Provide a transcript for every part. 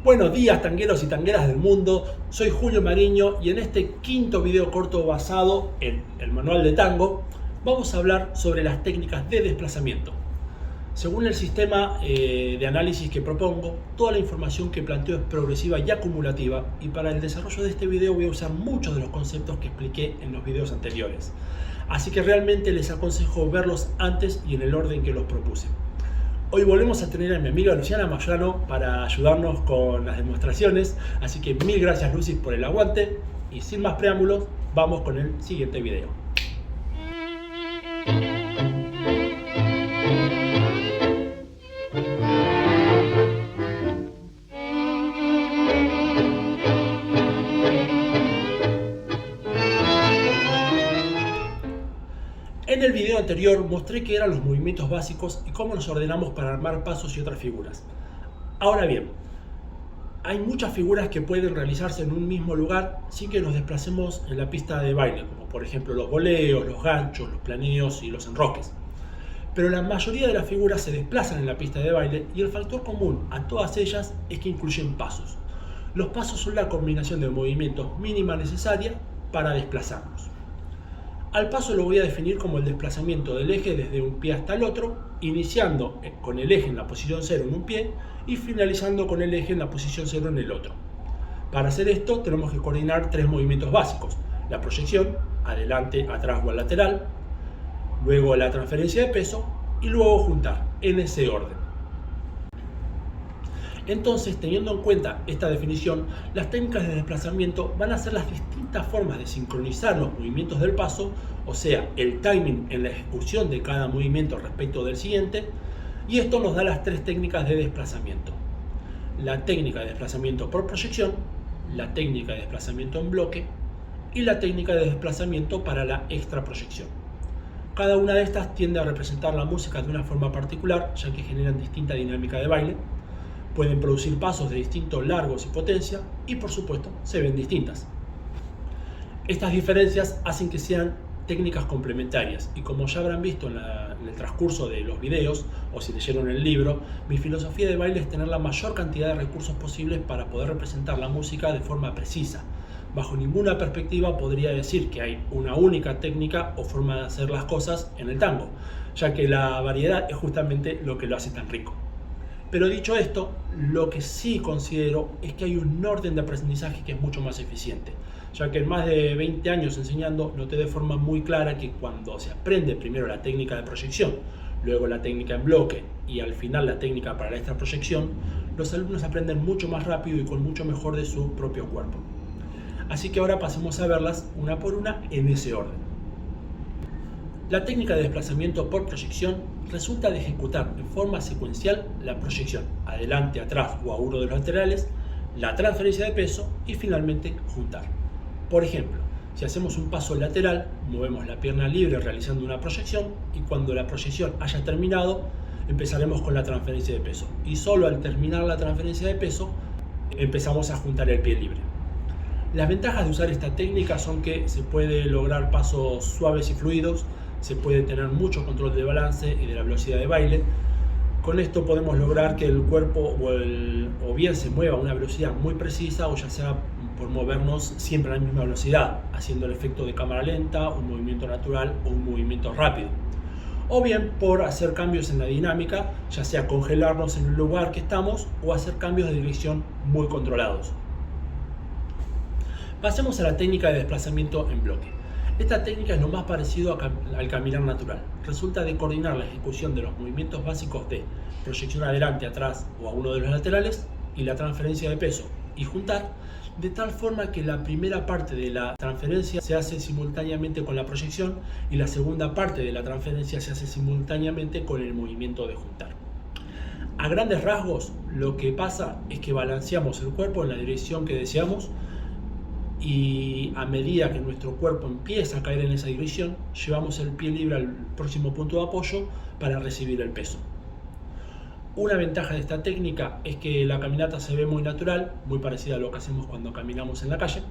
Buenos días tangueros y tangueras del mundo, soy Julio Mariño y en este quinto video corto basado en el manual de tango vamos a hablar sobre las técnicas de desplazamiento. Según el sistema de análisis que propongo, toda la información que planteo es progresiva y acumulativa y para el desarrollo de este video voy a usar muchos de los conceptos que expliqué en los videos anteriores. Así que realmente les aconsejo verlos antes y en el orden que los propuse. Hoy volvemos a tener a mi amiga Luciana Mayano para ayudarnos con las demostraciones, así que mil gracias Lucy por el aguante y sin más preámbulos, vamos con el siguiente video. En el video anterior mostré qué eran los movimientos básicos y cómo nos ordenamos para armar pasos y otras figuras. Ahora bien, hay muchas figuras que pueden realizarse en un mismo lugar sin que nos desplacemos en la pista de baile, como por ejemplo los voleos, los ganchos, los planeos y los enroques. Pero la mayoría de las figuras se desplazan en la pista de baile y el factor común a todas ellas es que incluyen pasos. Los pasos son la combinación de movimientos mínima necesaria para desplazarnos. Al paso lo voy a definir como el desplazamiento del eje desde un pie hasta el otro, iniciando con el eje en la posición 0 en un pie y finalizando con el eje en la posición 0 en el otro. Para hacer esto tenemos que coordinar tres movimientos básicos: la proyección, adelante, atrás o al lateral, luego la transferencia de peso y luego juntar, en ese orden. Entonces, teniendo en cuenta esta definición, las técnicas de desplazamiento van a ser las distintas formas de sincronizar los movimientos del paso, o sea, el timing en la ejecución de cada movimiento respecto del siguiente, y esto nos da las tres técnicas de desplazamiento: la técnica de desplazamiento por proyección, la técnica de desplazamiento en bloque y la técnica de desplazamiento para la extraproyección. Cada una de estas tiende a representar la música de una forma particular, ya que generan distinta dinámica de baile. Pueden producir pasos de distintos largos y potencia y por supuesto se ven distintas. Estas diferencias hacen que sean técnicas complementarias y como ya habrán visto en el transcurso de los videos o si leyeron el libro, mi filosofía de baile es tener la mayor cantidad de recursos posibles para poder representar la música de forma precisa. Bajo ninguna perspectiva podría decir que hay una única técnica o forma de hacer las cosas en el tango, ya que la variedad es justamente lo que lo hace tan rico. Pero dicho esto, lo que sí considero es que hay un orden de aprendizaje que es mucho más eficiente, ya que en más de 20 años enseñando noté de forma muy clara que cuando se aprende primero la técnica de proyección, luego la técnica en bloque y al final la técnica para la extraproyección, los alumnos aprenden mucho más rápido y con mucho mejor de su propio cuerpo. Así que ahora pasemos a verlas una por una en ese orden. La técnica de desplazamiento por proyección resulta de ejecutar en forma secuencial la proyección adelante, atrás o a uno de los laterales, la transferencia de peso y finalmente juntar. Por ejemplo, si hacemos un paso lateral, movemos la pierna libre realizando una proyección y cuando la proyección haya terminado, empezaremos con la transferencia de peso. Y solo al terminar la transferencia de peso, empezamos a juntar el pie libre. Las ventajas de usar esta técnica son que se puede lograr pasos suaves y fluidos, se puede tener mucho control de balance y de la velocidad de baile. Con esto podemos lograr que el cuerpo o bien se mueva a una velocidad muy precisa o ya sea por movernos siempre a la misma velocidad, haciendo el efecto de cámara lenta, un movimiento natural o un movimiento rápido. O bien por hacer cambios en la dinámica, ya sea congelarnos en el lugar que estamos o hacer cambios de dirección muy controlados. Pasemos a la técnica de desplazamiento en bloque. Esta técnica es lo más parecido al caminar natural. Resulta de coordinar la ejecución de los movimientos básicos de proyección adelante, atrás o a uno de los laterales y la transferencia de peso y juntar, de tal forma que la primera parte de la transferencia se hace simultáneamente con la proyección y la segunda parte de la transferencia se hace simultáneamente con el movimiento de juntar. A grandes rasgos, lo que pasa es que balanceamos el cuerpo en la dirección que deseamos y a medida que nuestro cuerpo empieza a caer en esa dirección, llevamos el pie libre al próximo punto de apoyo para recibir el peso. Una ventaja de esta técnica es que la caminata se ve muy natural, muy parecida a lo que hacemos cuando caminamos en la calle.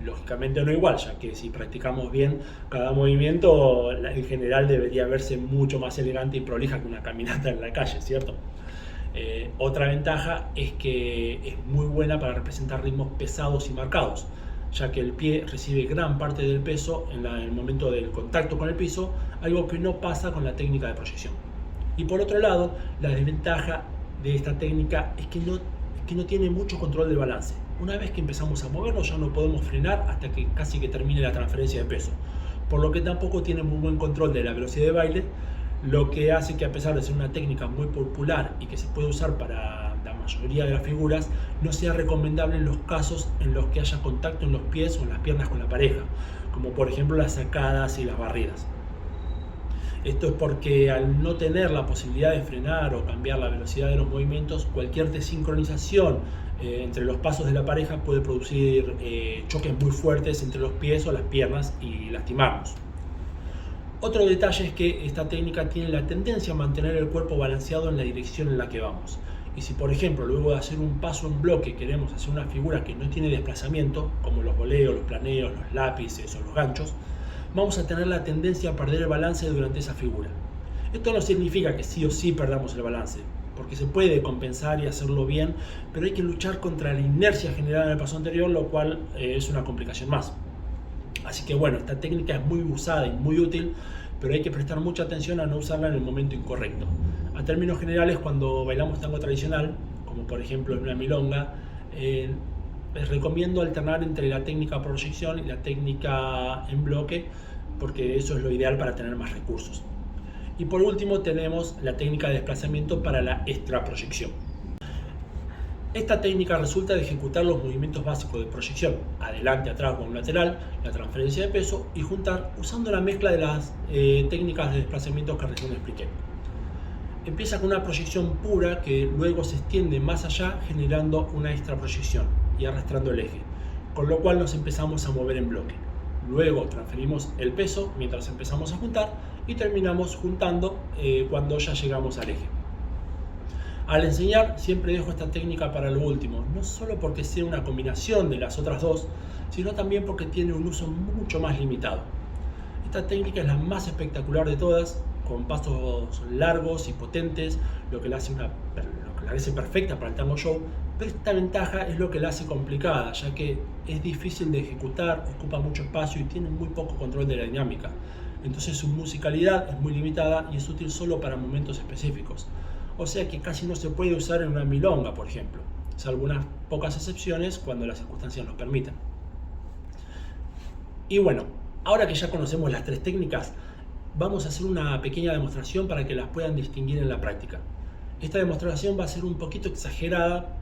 Lógicamente no igual, ya que si practicamos bien cada movimiento, en general debería verse mucho más elegante y prolija que una caminata en la calle, ¿cierto? Otra ventaja es que es muy buena para representar ritmos pesados y marcados, ya que el pie recibe gran parte del peso en el momento del contacto con el piso, algo que no pasa con la técnica de proyección. Y por otro lado, la desventaja de esta técnica es que no tiene mucho control de balance. Una vez que empezamos a movernos ya no podemos frenar hasta que casi que termine la transferencia de peso, por lo que tampoco tiene muy buen control de la velocidad de baile, lo que hace que, a pesar de ser una técnica muy popular y que se puede usar para la mayoría de las figuras, no sea recomendable en los casos en los que haya contacto en los pies o en las piernas con la pareja, como por ejemplo las sacadas y las barridas. Esto es porque, al no tener la posibilidad de frenar o cambiar la velocidad de los movimientos, cualquier desincronización entre los pasos de la pareja puede producir choques muy fuertes entre los pies o las piernas y lastimarnos. Otro detalle es que esta técnica tiene la tendencia a mantener el cuerpo balanceado en la dirección en la que vamos. Y si, por ejemplo, luego de hacer un paso en bloque queremos hacer una figura que no tiene desplazamiento, como los voleos, los planeos, los lápices o los ganchos, vamos a tener la tendencia a perder el balance durante esa figura. Esto no significa que sí o sí perdamos el balance, porque se puede compensar y hacerlo bien, pero hay que luchar contra la inercia generada en el paso anterior, lo cual es una complicación más. Así que bueno, esta técnica es muy usada y muy útil, pero hay que prestar mucha atención a no usarla en el momento incorrecto. A términos generales, cuando bailamos tango tradicional, como por ejemplo en una milonga, les recomiendo alternar entre la técnica proyección y la técnica en bloque, porque eso es lo ideal para tener más recursos. Y por último tenemos la técnica de desplazamiento para la extraproyección. Esta técnica resulta de ejecutar los movimientos básicos de proyección, adelante, atrás o un lateral, la transferencia de peso, y juntar usando la mezcla de las técnicas de desplazamiento que recién expliqué. Empieza con una proyección pura que luego se extiende más allá, generando una extraproyección y arrastrando el eje, con lo cual nos empezamos a mover en bloque. Luego transferimos el peso mientras empezamos a juntar y terminamos juntando cuando ya llegamos al eje. Al enseñar siempre dejo esta técnica para lo último, no solo porque sea una combinación de las otras dos, sino también porque tiene un uso mucho más limitado. Esta técnica es la más espectacular de todas, con pasos largos y potentes, lo que la hace perfecta para el tango show, pero esta ventaja es lo que la hace complicada, ya que es difícil de ejecutar, ocupa mucho espacio y tiene muy poco control de la dinámica. Entonces su musicalidad es muy limitada y es útil solo para momentos específicos. O sea que casi no se puede usar en una milonga, por ejemplo, salvo unas pocas excepciones cuando las circunstancias nos permitan. Y bueno, ahora que ya conocemos las tres técnicas, vamos a hacer una pequeña demostración para que las puedan distinguir en la práctica. Esta demostración va a ser un poquito exagerada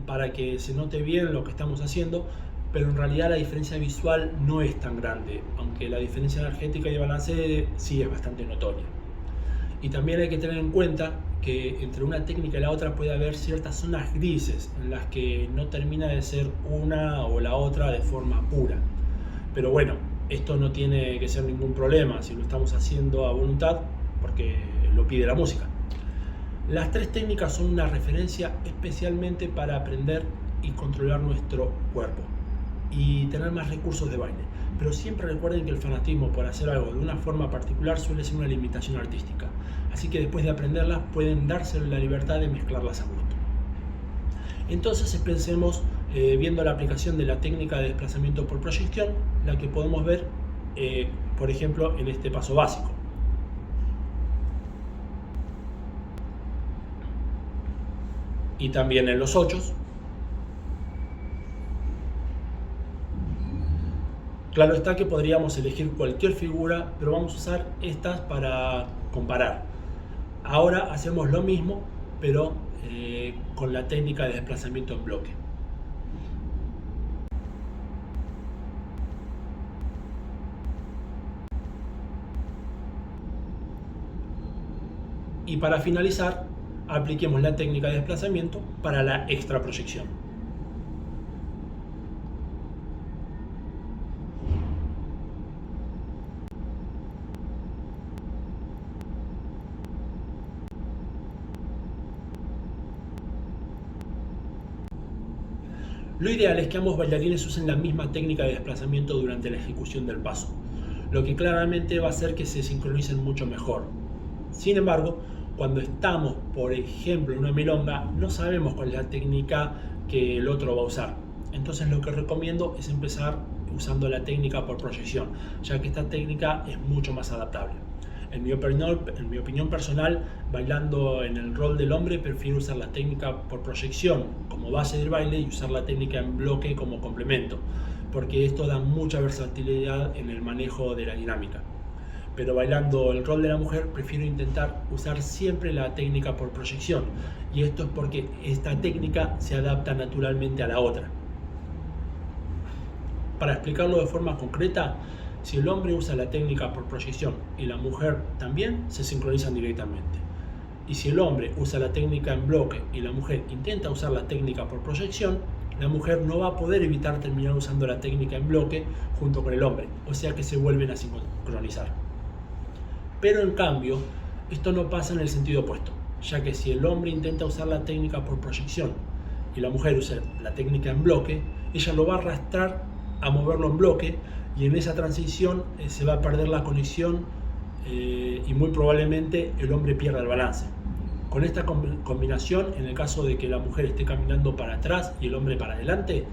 para que se note bien lo que estamos haciendo, pero en realidad la diferencia visual no es tan grande, aunque la diferencia energética y de balance sí es bastante notoria. Y también hay que tener en cuenta que entre una técnica y la otra puede haber ciertas zonas grises en las que no termina de ser una o la otra de forma pura. Pero bueno, esto no tiene que ser ningún problema si lo estamos haciendo a voluntad, porque lo pide la música. Las tres técnicas son una referencia especialmente para aprender y controlar nuestro cuerpo y tener más recursos de baile. Pero siempre recuerden que el fanatismo por hacer algo de una forma particular suele ser una limitación artística. Así que después de aprenderlas pueden darse la libertad de mezclarlas a gusto. Entonces pensemos viendo la aplicación de la técnica de desplazamiento por proyección, la que podemos ver por ejemplo en este paso básico. Y también en los ochos. Claro está que podríamos elegir cualquier figura, pero vamos a usar estas para comparar. Ahora hacemos lo mismo, pero con la técnica de desplazamiento en bloque. Y para finalizar, apliquemos la técnica de desplazamiento para la extraproyección. Lo ideal es que ambos bailarines usen la misma técnica de desplazamiento durante la ejecución del paso, lo que claramente va a hacer que se sincronicen mucho mejor. Sin embargo, Cuando estamos, por ejemplo, en una milonga, no sabemos cuál es la técnica que el otro va a usar. Entonces lo que recomiendo es empezar usando la técnica por proyección, ya que esta técnica es mucho más adaptable. En mi opinión personal, bailando en el rol del hombre, prefiero usar la técnica por proyección como base del baile y usar la técnica en bloque como complemento, porque esto da mucha versatilidad en el manejo de la dinámica. Pero bailando el rol de la mujer, prefiero intentar usar siempre la técnica por proyección, y esto es porque esta técnica se adapta naturalmente a la otra. Para explicarlo de forma concreta, si el hombre usa la técnica por proyección y la mujer también, se sincronizan directamente. Y si el hombre usa la técnica en bloque y la mujer intenta usar la técnica por proyección, la mujer no va a poder evitar terminar usando la técnica en bloque junto con el hombre, o sea que se vuelven a sincronizar. Pero en cambio, esto no pasa en el sentido opuesto, ya que si el hombre intenta usar la técnica por proyección y la mujer usa la técnica en bloque, ella lo va a arrastrar a moverlo en bloque, y en esa transición se va a perder la conexión y muy probablemente el hombre pierda el balance. Con esta combinación, en el caso de que la mujer esté caminando para atrás y el hombre para adelante,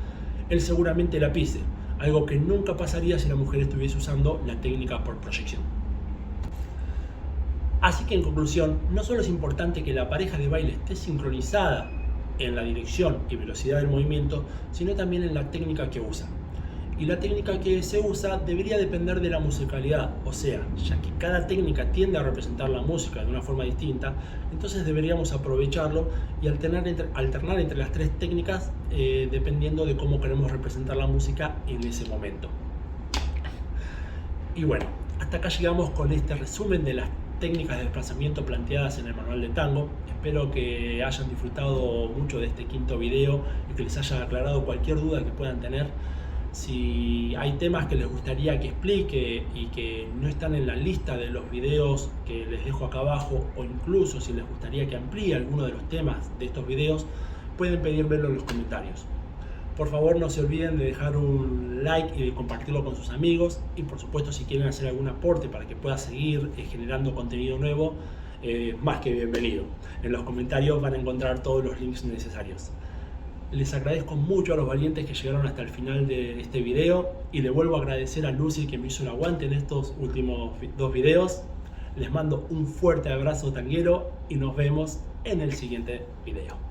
él seguramente la pise, algo que nunca pasaría si la mujer estuviese usando la técnica por proyección. Así que en conclusión, no solo es importante que la pareja de baile esté sincronizada en la dirección y velocidad del movimiento, sino también en la técnica que usa. Y la técnica que se usa debería depender de la musicalidad, o sea, ya que cada técnica tiende a representar la música de una forma distinta, entonces deberíamos aprovecharlo y alternar entre las tres técnicas dependiendo de cómo queremos representar la música en ese momento. Y bueno, hasta acá llegamos con este resumen de las técnicas de desplazamiento planteadas en el manual de tango. Espero que hayan disfrutado mucho de este quinto video y que les haya aclarado cualquier duda que puedan tener. Si hay temas que les gustaría que explique y que no están en la lista de los videos que les dejo acá abajo, o incluso si les gustaría que amplíe alguno de los temas de estos videos, pueden pedírmelo en los comentarios. Por favor, no se olviden de dejar un like y de compartirlo con sus amigos, y por supuesto, si quieren hacer algún aporte para que pueda seguir generando contenido nuevo, más que bienvenido. En los comentarios van a encontrar todos los links necesarios. Les agradezco mucho a los valientes que llegaron hasta el final de este video, y le vuelvo a agradecer a Lucy que me hizo un aguante en estos últimos 2 videos. Les mando un fuerte abrazo tanguero y nos vemos en el siguiente video.